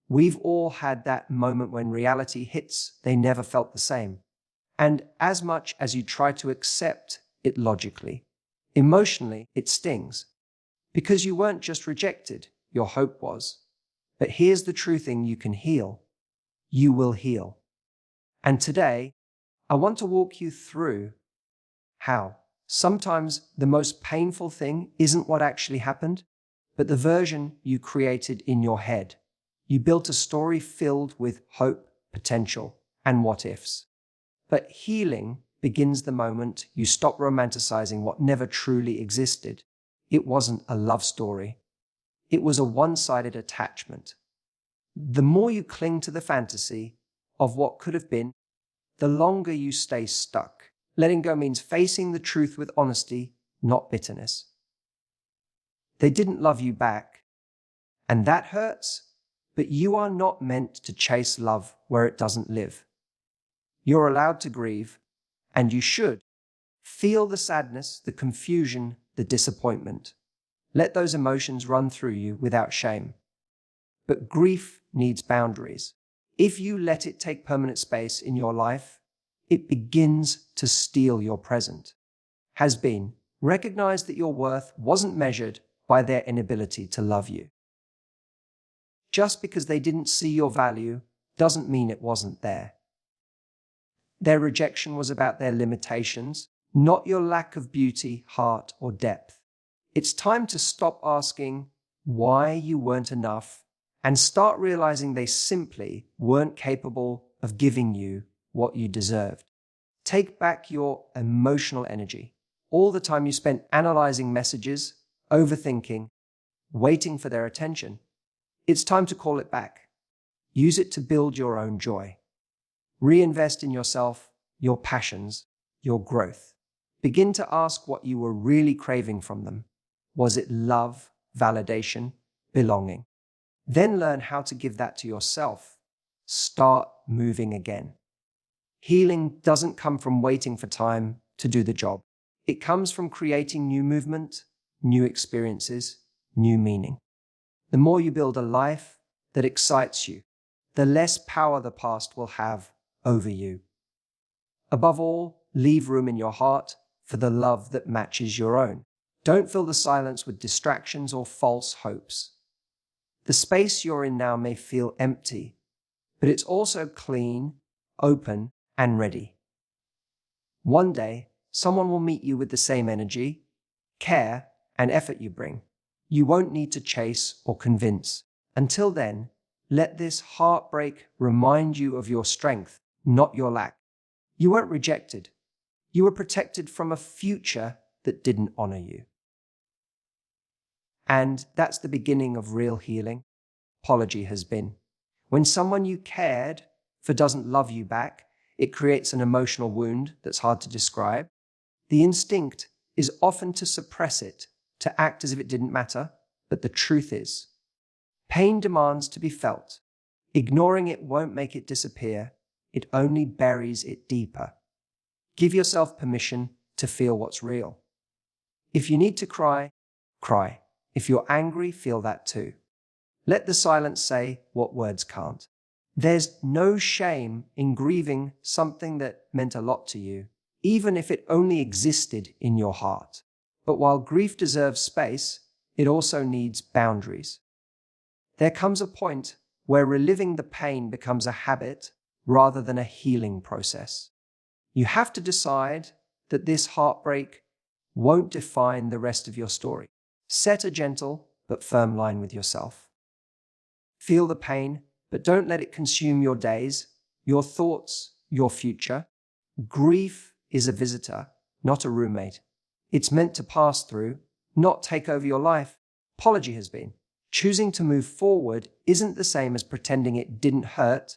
We've all had that moment when reality hits, they never felt the same. And as much as you try to accept it logically, emotionally, it stings. Because you weren't just rejected, your hope was. But here's the true thing you can heal. You will heal. And today, I want to walk you through how. Sometimes the most painful thing isn't what actually happened, but the version you created in your head. You built a story filled with hope, potential, and what ifs. But healing begins the moment you stop romanticizing what never truly existed. It wasn't a love story. It was a one-sided attachment. The more you cling to the fantasy of what could have been, the longer you stay stuck. Letting go means facing the truth with honesty, not bitterness. They didn't love you back, and that hurts, but you are not meant to chase love where it doesn't live. You're allowed to grieve, and you should. Feel the sadness, the confusion, the disappointment. Let those emotions run through you without shame. But grief needs boundaries. If you let it take permanent space in your life, it begins to steal your present. Has been. Recognize that your worth wasn't measured by their inability to love you. Just because they didn't see your value doesn't mean it wasn't there. Their rejection was about their limitations, not your lack of beauty, heart, or depth. It's time to stop asking why you weren't enough and start realizing they simply weren't capable of giving you what you deserved. Take back your emotional energy. All the time you spent analyzing messages, overthinking, waiting for their attention. It's time to call it back. Use it to build your own joy. Reinvest in yourself, your passions, your growth. Begin to ask what you were really craving from them. Was it love, validation, belonging? Then learn how to give that to yourself. Start moving again. Healing doesn't come from waiting for time to do the job. It comes from creating new movement, new experiences, new meaning. The more you build a life that excites you, the less power the past will have over you. Above all, leave room in your heart for the love that matches your own. Don't fill the silence with distractions or false hopes. The space you're in now may feel empty, but it's also clean, open, and ready. One day, someone will meet you with the same energy, care, and effort you bring. You won't need to chase or convince. Until then, let this heartbreak remind you of your strength, not your lack. You weren't rejected. You were protected from a future that didn't honor you. And that's the beginning of real healing. Apology has been. When someone you cared for doesn't love you back, it creates an emotional wound that's hard to describe. The instinct is often to suppress it, to act as if it didn't matter, but the truth is, pain demands to be felt. Ignoring it won't make it disappear. It only buries it deeper. Give yourself permission to feel what's real. If you need to cry, cry. If you're angry, feel that too. Let the silence say what words can't. There's no shame in grieving something that meant a lot to you, even if it only existed in your heart. But while grief deserves space, it also needs boundaries. There comes a point where reliving the pain becomes a habit rather than a healing process. You have to decide that this heartbreak won't define the rest of your story. Set a gentle but firm line with yourself. Feel the pain, but don't let it consume your days, your thoughts, your future. Grief is a visitor, not a roommate. It's meant to pass through, not take over your life. Apology has been. Choosing to move forward isn't the same as pretending it didn't hurt.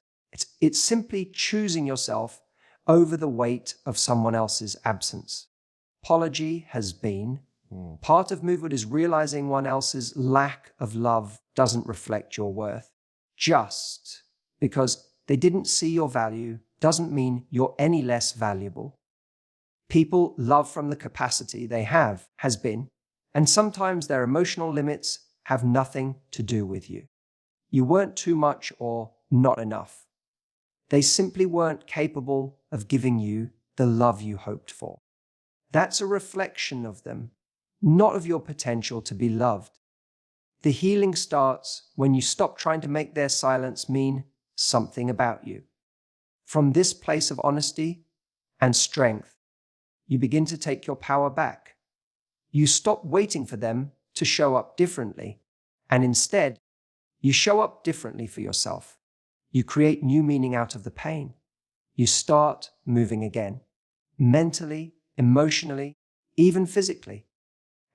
It's simply choosing yourself over the weight of someone else's absence. Apology has been. Part of movement is realizing one else's lack of love doesn't reflect your worth. Just because they didn't see your value doesn't mean you're any less valuable. People love from the capacity they have, has been, and sometimes their emotional limits have nothing to do with you. You weren't too much or not enough. They simply weren't capable of giving you the love you hoped for. That's a reflection of them, not of your potential to be loved. The healing starts when you stop trying to make their silence mean something about you. From this place of honesty and strength, you begin to take your power back. You stop waiting for them to show up differently, and instead, you show up differently for yourself. You create new meaning out of the pain. You start moving again, mentally, emotionally, even physically.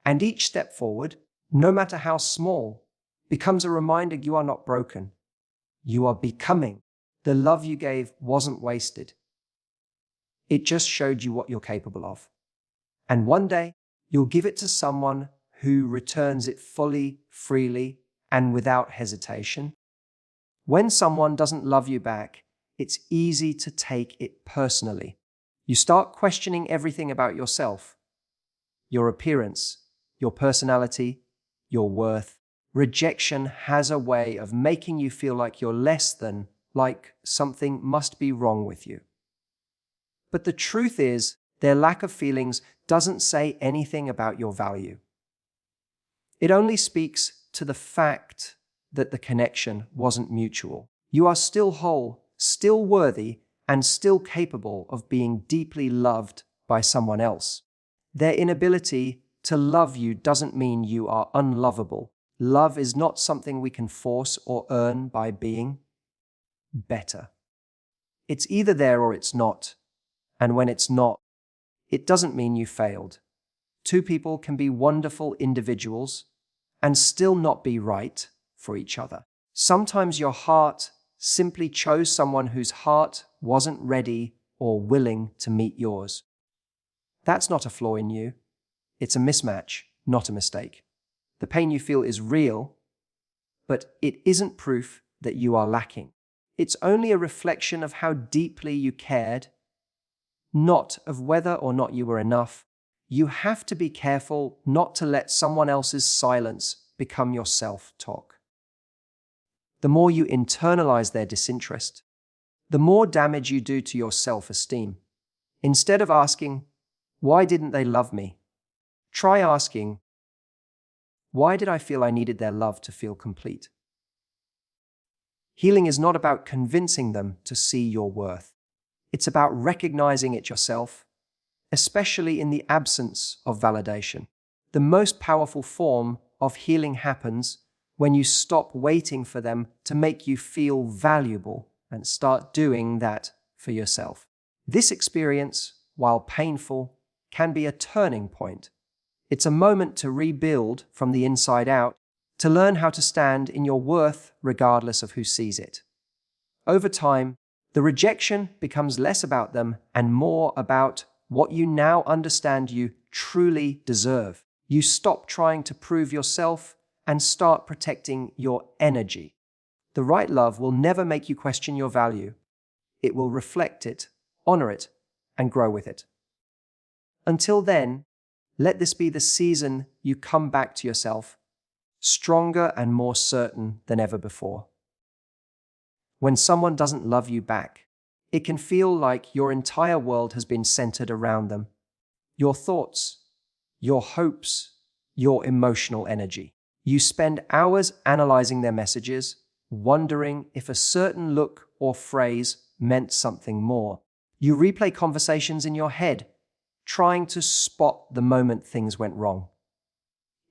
And each step forward, no matter how small, becomes a reminder you are not broken. You are becoming. The love you gave wasn't wasted. It just showed you what you're capable of. And one day, you'll give it to someone who returns it fully, freely, and without hesitation. When someone doesn't love you back, it's easy to take it personally. You start questioning everything about yourself, your appearance, your personality, your worth. Rejection has a way of making you feel like you're less than, like something must be wrong with you. But the truth is, their lack of feelings doesn't say anything about your value. It only speaks to the fact that the connection wasn't mutual. You are still whole, still worthy, and still capable of being deeply loved by someone else. Their inability to love you doesn't mean you are unlovable. Love is not something we can force or earn by being better. It's either there or it's not. And when it's not, it doesn't mean you failed. Two people can be wonderful individuals and still not be right for each other. Sometimes your heart simply chose someone whose heart wasn't ready or willing to meet yours. That's not a flaw in you. It's a mismatch, not a mistake. The pain you feel is real, but it isn't proof that you are lacking. It's only a reflection of how deeply you cared, not of whether or not you were enough. You have to be careful not to let someone else's silence become your self-talk. The more you internalize their disinterest, the more damage you do to your self-esteem. Instead of asking, "Why didn't they love me?" try asking, "Why did I feel I needed their love to feel complete?" Healing is not about convincing them to see your worth. It's about recognizing it yourself, especially in the absence of validation. The most powerful form of healing happens when you stop waiting for them to make you feel valuable and start doing that for yourself. This experience, while painful, can be a turning point. It's a moment to rebuild from the inside out, to learn how to stand in your worth regardless of who sees it. Over time, the rejection becomes less about them and more about what you now understand you truly deserve. You stop trying to prove yourself and start protecting your energy. The right love will never make you question your value. It will reflect it, honor it, and grow with it. Until then, let this be the season you come back to yourself, stronger and more certain than ever before. When someone doesn't love you back, it can feel like your entire world has been centered around them. Your thoughts, your hopes, your emotional energy. You spend hours analyzing their messages, wondering if a certain look or phrase meant something more. You replay conversations in your head, trying to spot the moment things went wrong.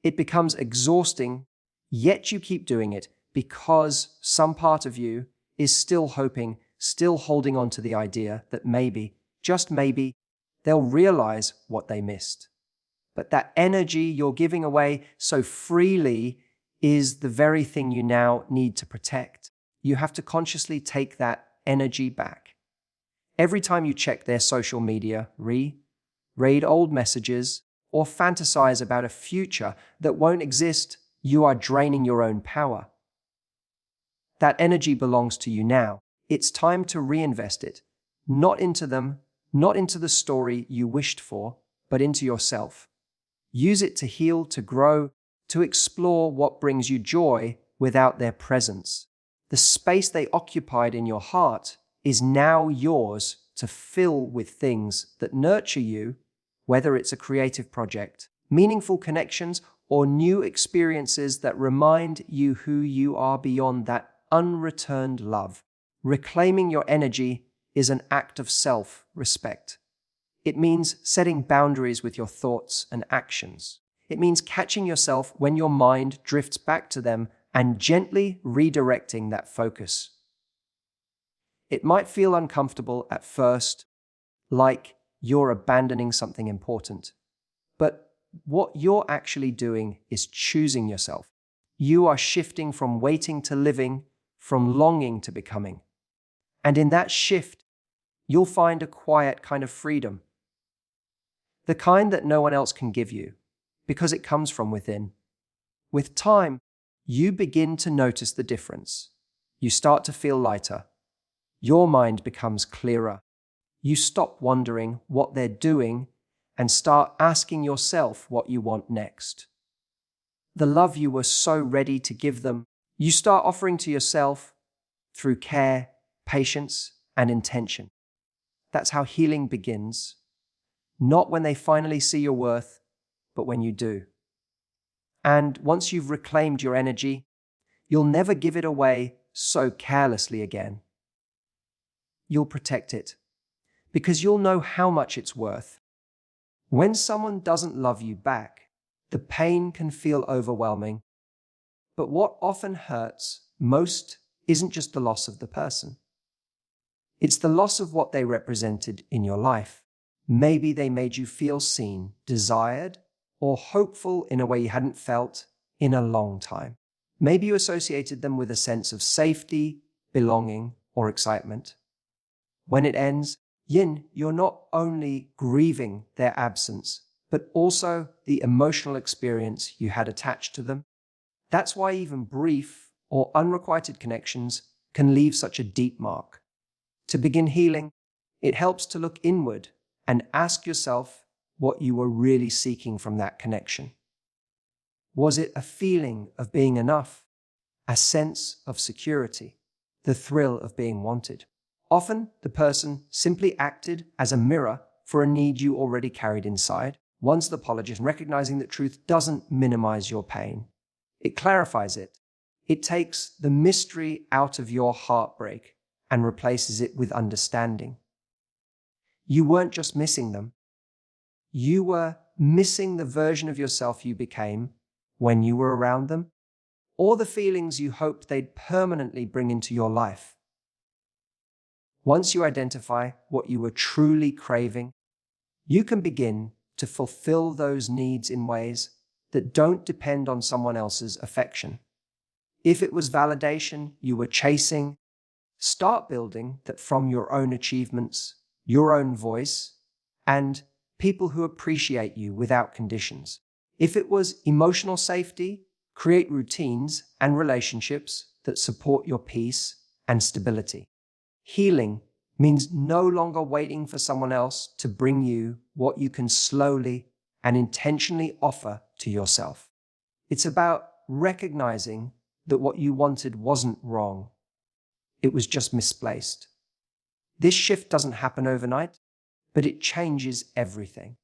It becomes exhausting, yet you keep doing it because some part of you is still hoping, still holding on to the idea that maybe, just maybe, they'll realize what they missed. But that energy you're giving away so freely is the very thing you now need to protect. You have to consciously take that energy back. Every time you check their social media, read old messages, or fantasize about a future that won't exist, you are draining your own power. That energy belongs to you now. It's time to reinvest it, not into them, not into the story you wished for, but into yourself. Use it to heal, to grow, to explore what brings you joy without their presence. The space they occupied in your heart is now yours to fill with things that nurture you, whether it's a creative project, meaningful connections, or new experiences that remind you who you are beyond that unreturned love. Reclaiming your energy is an act of self-respect. It means setting boundaries with your thoughts and actions. It means catching yourself when your mind drifts back to them and gently redirecting that focus. It might feel uncomfortable at first, like you're abandoning something important. But what you're actually doing is choosing yourself. You are shifting from waiting to living, from longing to becoming. And in that shift, you'll find a quiet kind of freedom. The kind that no one else can give you, because it comes from within. With time, you begin to notice the difference. You start to feel lighter. Your mind becomes clearer. You stop wondering what they're doing and start asking yourself what you want next. The love you were so ready to give them, you start offering to yourself through care, patience, and intention. That's how healing begins. Not when they finally see your worth, but when you do. And once you've reclaimed your energy, you'll never give it away so carelessly again. You'll protect it, because you'll know how much it's worth. When someone doesn't love you back, the pain can feel overwhelming. But what often hurts most isn't just the loss of the person. It's the loss of what they represented in your life. Maybe they made you feel seen, desired, or hopeful in a way you hadn't felt in a long time. Maybe you associated them with a sense of safety, belonging, or excitement. When it ends, you're not only grieving their absence, but also the emotional experience you had attached to them. That's why even brief or unrequited connections can leave such a deep mark. To begin healing, it helps to look inward and ask yourself what you were really seeking from that connection. Was it a feeling of being enough, a sense of security, the thrill of being wanted? Often, the person simply acted as a mirror for a need you already carried inside. Once the apologist, recognizing that truth doesn't minimize your pain. It clarifies it. It takes the mystery out of your heartbreak and replaces it with understanding. You weren't just missing them. You were missing the version of yourself you became when you were around them, or the feelings you hoped they'd permanently bring into your life. Once you identify what you were truly craving, you can begin to fulfill those needs in ways that don't depend on someone else's affection. If it was validation you were chasing, start building that from your own achievements, your own voice, and people who appreciate you without conditions. If it was emotional safety, create routines and relationships that support your peace and stability. Healing means no longer waiting for someone else to bring you what you can slowly and intentionally offer to yourself. It's about recognizing that what you wanted wasn't wrong. It was just misplaced. This shift doesn't happen overnight, but it changes everything.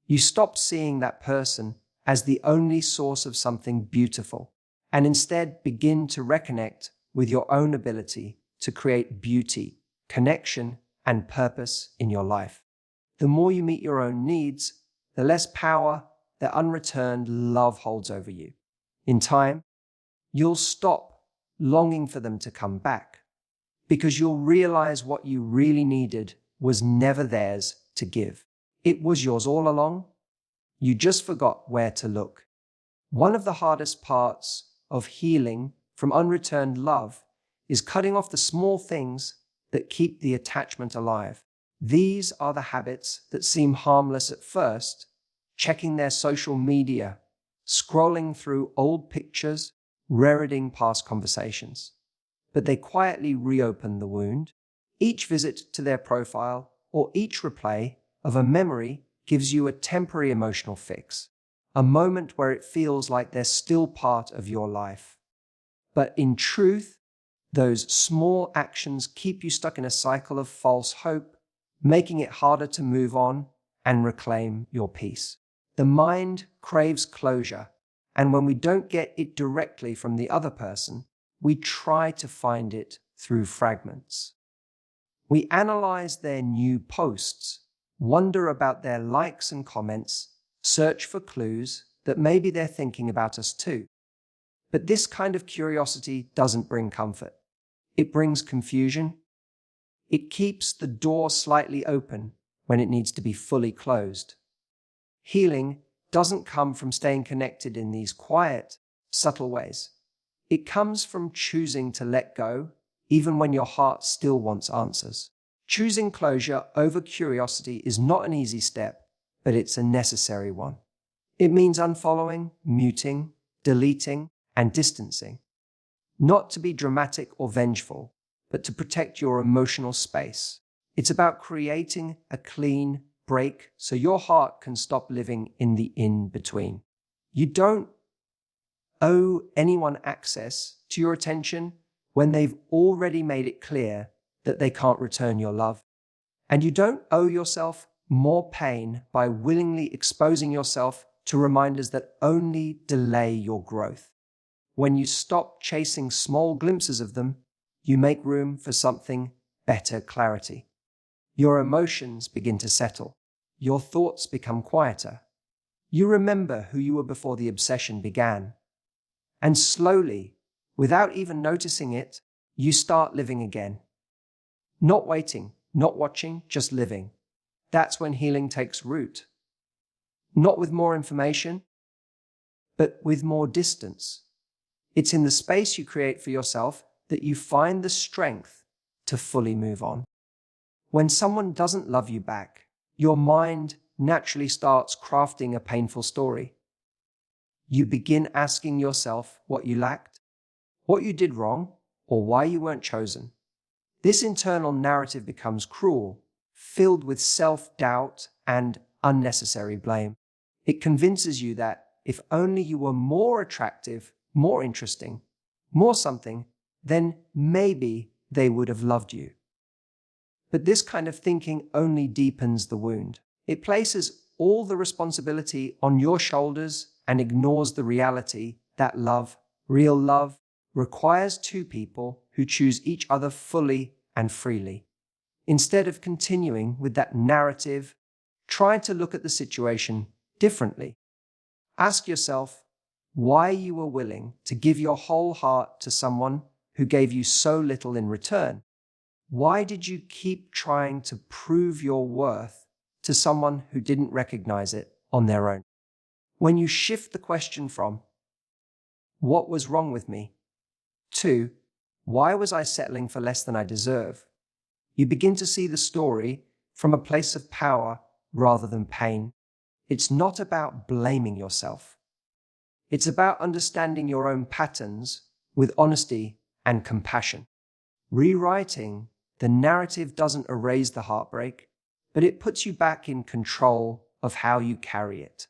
You stop seeing that person as the only source of something beautiful, and instead begin to reconnect with your own ability to create beauty, connection, and purpose in your life. The more you meet your own needs, the less power that unreturned love holds over you. In time, you'll stop longing for them to come back, because you'll realize what you really needed was never theirs to give. It was yours all along. You just forgot where to look. One of the hardest parts of healing from unreturned love is cutting off the small things that keep the attachment alive. These are the habits that seem harmless at first, checking their social media, scrolling through old pictures, rereading past conversations. But they quietly reopen the wound. Each visit to their profile or each replay of a memory gives you a temporary emotional fix, a moment where it feels like they're still part of your life. But in truth, Those small actions keep you stuck in a cycle of false hope, making it harder to move on and reclaim your peace. The mind craves closure, and when we don't get it directly from the other person, we try to find it through fragments. We analyze their new posts, wonder about their likes and comments, search for clues that maybe they're thinking about us too. But this kind of curiosity doesn't bring comfort. It brings confusion. It keeps the door slightly open when it needs to be fully closed. Healing doesn't come from staying connected in these quiet, subtle ways. It comes from choosing to let go, even when your heart still wants answers. Choosing closure over curiosity is not an easy step, but it's a necessary one. It means unfollowing, muting, deleting, and distancing. Not to be dramatic or vengeful, but to protect your emotional space. It's about creating a clean break so your heart can stop living in the in-between. You don't owe anyone access to your attention when they've already made it clear that they can't return your love. And you don't owe yourself more pain by willingly exposing yourself to reminders that only delay your growth. When you stop chasing small glimpses of them, you make room for something better clarity. Your emotions begin to settle. Your thoughts become quieter. You remember who you were before the obsession began. And slowly, without even noticing it, you start living again. Not waiting, not watching, just living. That's when healing takes root. Not with more information, but with more distance. It's in the space you create for yourself that you find the strength to fully move on. When someone doesn't love you back, your mind naturally starts crafting a painful story. You begin asking yourself what you lacked, what you did wrong, or why you weren't chosen. This internal narrative becomes cruel, filled with self-doubt and unnecessary blame. It convinces you that if only you were more attractive, more interesting, more something, then maybe they would have loved you. But this kind of thinking only deepens the wound. It places all the responsibility on your shoulders and ignores the reality that love, real love, requires two people who choose each other fully and freely. Instead of continuing with that narrative, try to look at the situation differently. Ask yourself why you were willing to give your whole heart to someone who gave you so little in return. Why did you keep trying to prove your worth to someone who didn't recognize it on their own? When you shift the question from, what was wrong with me, to, why was I settling for less than I deserve, you begin to see the story from a place of power rather than pain. It's not about blaming yourself. It's about understanding your own patterns with honesty and compassion. Rewriting the narrative doesn't erase the heartbreak, but it puts you back in control of how you carry it.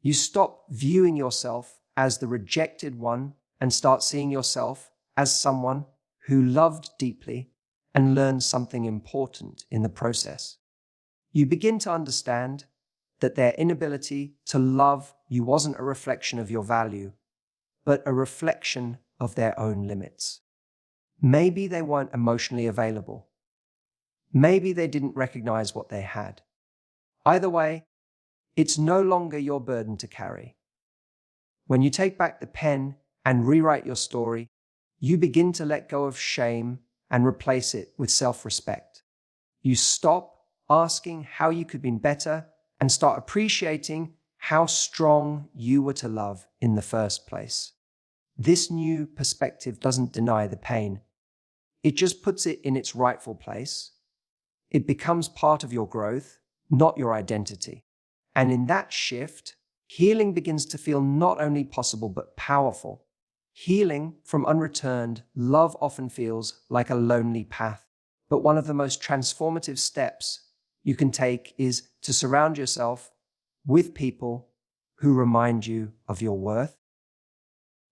You stop viewing yourself as the rejected one and start seeing yourself as someone who loved deeply and learned something important in the process. You begin to understand that their inability to love you wasn't a reflection of your value, but a reflection of their own limits. Maybe they weren't emotionally available. Maybe they didn't recognize what they had. Either way, it's no longer your burden to carry. When you take back the pen and rewrite your story, you begin to let go of shame and replace it with self-respect. You stop asking how you could have been better and start appreciating how strong you were to love in the first place. This new perspective doesn't deny the pain. It just puts it in its rightful place. It becomes part of your growth, not your identity. And in that shift, healing begins to feel not only possible but powerful. Healing from unreturned love often feels like a lonely path, but one of the most transformative steps you can take is to surround yourself with people who remind you of your worth.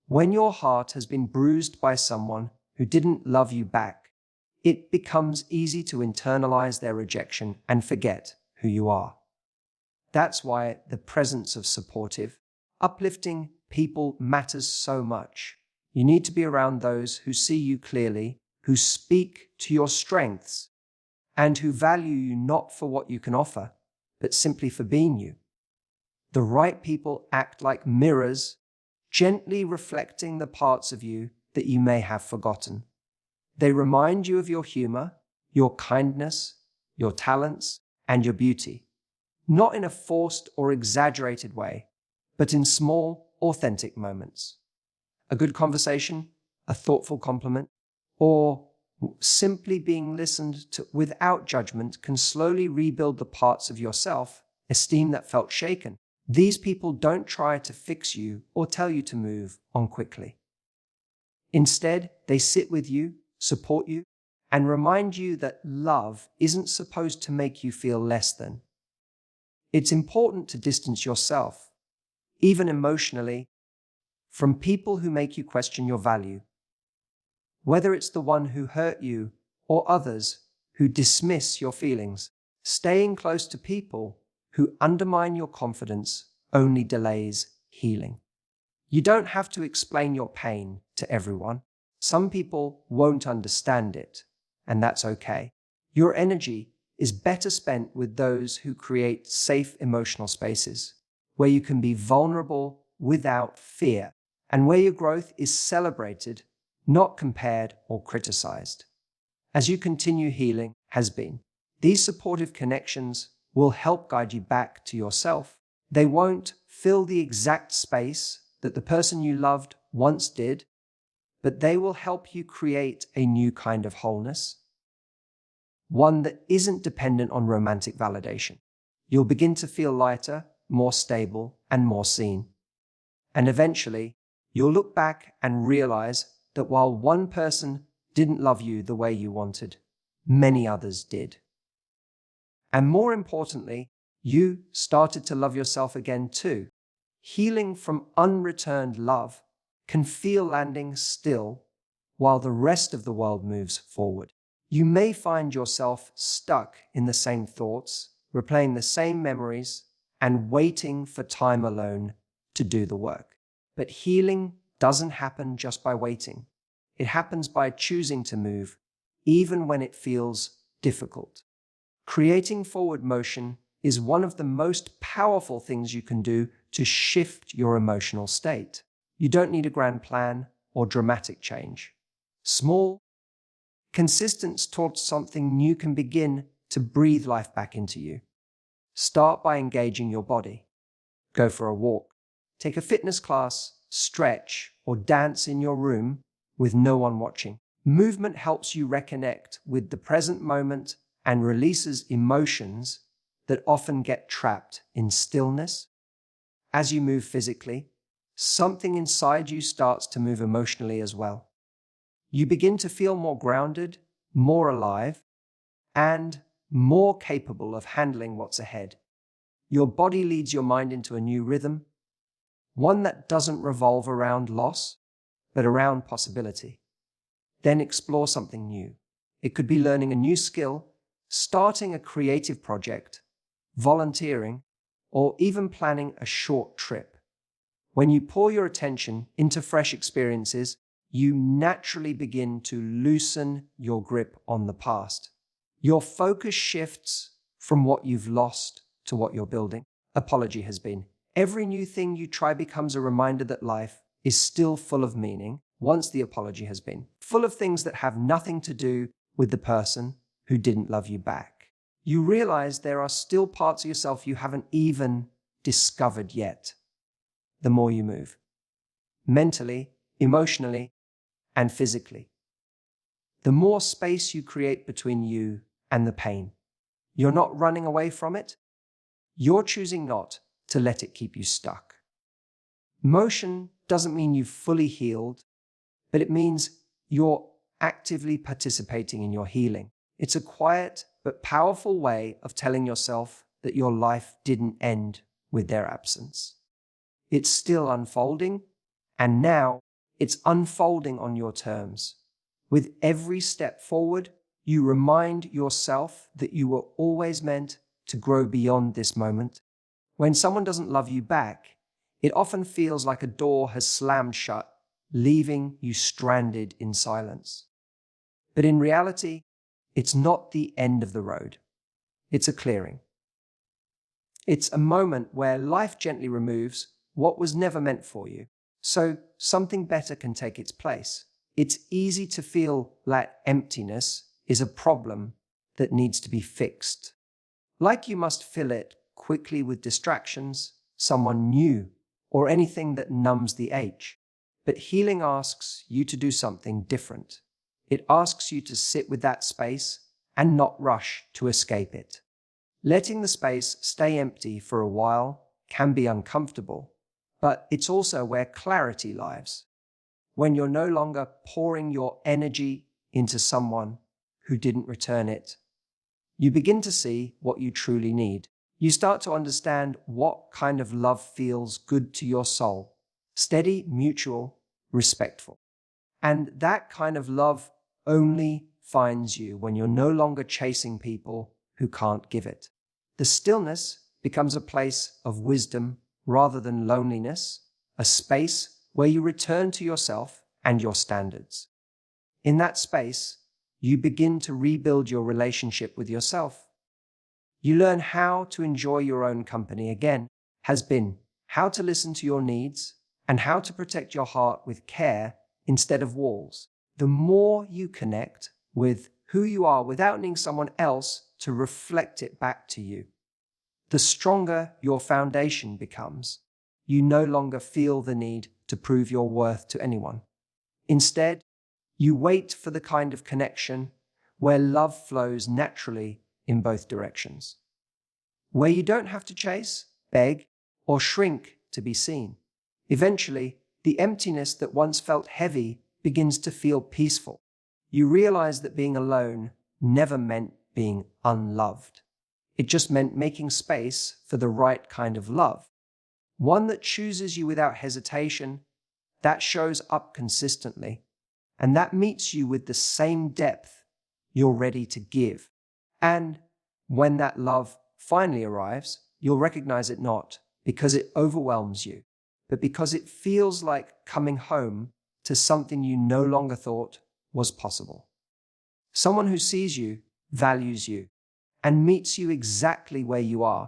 When your heart has been bruised by someone who didn't love you back, it becomes easy to internalize their rejection and forget who you are. That's why the presence of supportive, uplifting people matters so much. You need to be around those who see you clearly, who speak to your strengths, and who value you not for what you can offer, but simply for being you. The right people act like mirrors, gently reflecting the parts of you that you may have forgotten. They remind you of your humor, your kindness, your talents, and your beauty, not in a forced or exaggerated way, but in small, authentic moments. A good conversation, a thoughtful compliment, or simply being listened to without judgment can slowly rebuild the parts of yourself, esteem that felt shaken. These people don't try to fix you or tell you to move on quickly. Instead, they sit with you, support you, and remind you that love isn't supposed to make you feel less than. It's important to distance yourself, even emotionally, from people who make you question your value. Whether it's the one who hurt you or others who dismiss your feelings, staying close to people who undermine your confidence only delays healing. You don't have to explain your pain to everyone. Some people won't understand it, and that's okay. Your energy is better spent with those who create safe emotional spaces, where you can be vulnerable without fear, and where your growth is celebrated, not compared or criticized. As you continue healing, these supportive connections will help guide you back to yourself. They won't fill the exact space that the person you loved once did, but they will help you create a new kind of wholeness, one that isn't dependent on romantic validation. You'll begin to feel lighter, more stable, and more seen. And eventually, you'll look back and realize that while one person didn't love you the way you wanted, many others did. And more importantly, you started to love yourself again too. Healing from unreturned love can feel landing still while the rest of the world moves forward. You may find yourself stuck in the same thoughts, replaying the same memories, and waiting for time alone to do the work. But healing doesn't happen just by waiting. It happens by choosing to move, even when it feels difficult. Creating forward motion is one of the most powerful things you can do to shift your emotional state. You don't need a grand plan or dramatic change. Small, consistent towards something new can begin to breathe life back into you. Start by engaging your body. Go for a walk. Take a fitness class, stretch, or dance in your room with no one watching. Movement helps you reconnect with the present moment and releases emotions that often get trapped in stillness. As you move physically, something inside you starts to move emotionally as well. You begin to feel more grounded, more alive, and more capable of handling what's ahead. Your body leads your mind into a new rhythm, one that doesn't revolve around loss, but around possibility. Then explore something new. It could be learning a new skill, starting a creative project, volunteering, or even planning a short trip. When you pour your attention into fresh experiences, you naturally begin to loosen your grip on the past. Your focus shifts from what you've lost to what you're building. Apology has been. Every new thing you try becomes a reminder that life is still full of meaning once the apology has been. Full of things that have nothing to do with the person who didn't love you back. You realize there are still parts of yourself you haven't even discovered yet. The more you move, mentally, emotionally, and physically, the more space you create between you and the pain. You're not running away from it. You're choosing not to let it keep you stuck. Motion doesn't mean you've fully healed, but it means you're actively participating in your healing. It's a quiet but powerful way of telling yourself that your life didn't end with their absence. It's still unfolding, and now it's unfolding on your terms, With every step forward, you remind yourself that you were always meant to grow beyond this moment. When someone doesn't love you back, it often feels like a door has slammed shut, leaving you stranded in silence. But in reality, it's not the end of the road. It's a clearing. It's a moment where life gently removes what was never meant for you, so something better can take its place. It's easy to feel that emptiness is a problem that needs to be fixed. Like you must fill it quickly with distractions, someone new, or anything that numbs the ache. But healing asks you to do something different. It asks you to sit with that space and not rush to escape it. Letting the space stay empty for a while can be uncomfortable, but it's also where clarity lies. When you're no longer pouring your energy into someone who didn't return it, you begin to see what you truly need. You start to understand what kind of love feels good to your soul: steady, mutual, respectful. And that kind of love only finds you when you're no longer chasing people who can't give it. The stillness becomes a place of wisdom rather than loneliness, a space where you return to yourself and your standards. In that space, you begin to rebuild your relationship with yourself. You learn how to enjoy your own company again, how to listen to your needs, and how to protect your heart with care instead of walls. The more you connect with who you are without needing someone else to reflect it back to you, the stronger your foundation becomes. You no longer feel the need to prove your worth to anyone. Instead, you wait for the kind of connection where love flows naturally in both directions, where you don't have to chase, beg, or shrink to be seen. Eventually, the emptiness that once felt heavy begins to feel peaceful. You realize that being alone never meant being unloved. It just meant making space for the right kind of love. One that chooses you without hesitation, that shows up consistently, and that meets you with the same depth you're ready to give. And when that love finally arrives, you'll recognize it not because it overwhelms you, but because it feels like coming home to something you no longer thought was possible. Someone who sees you, values you, and meets you exactly where you are,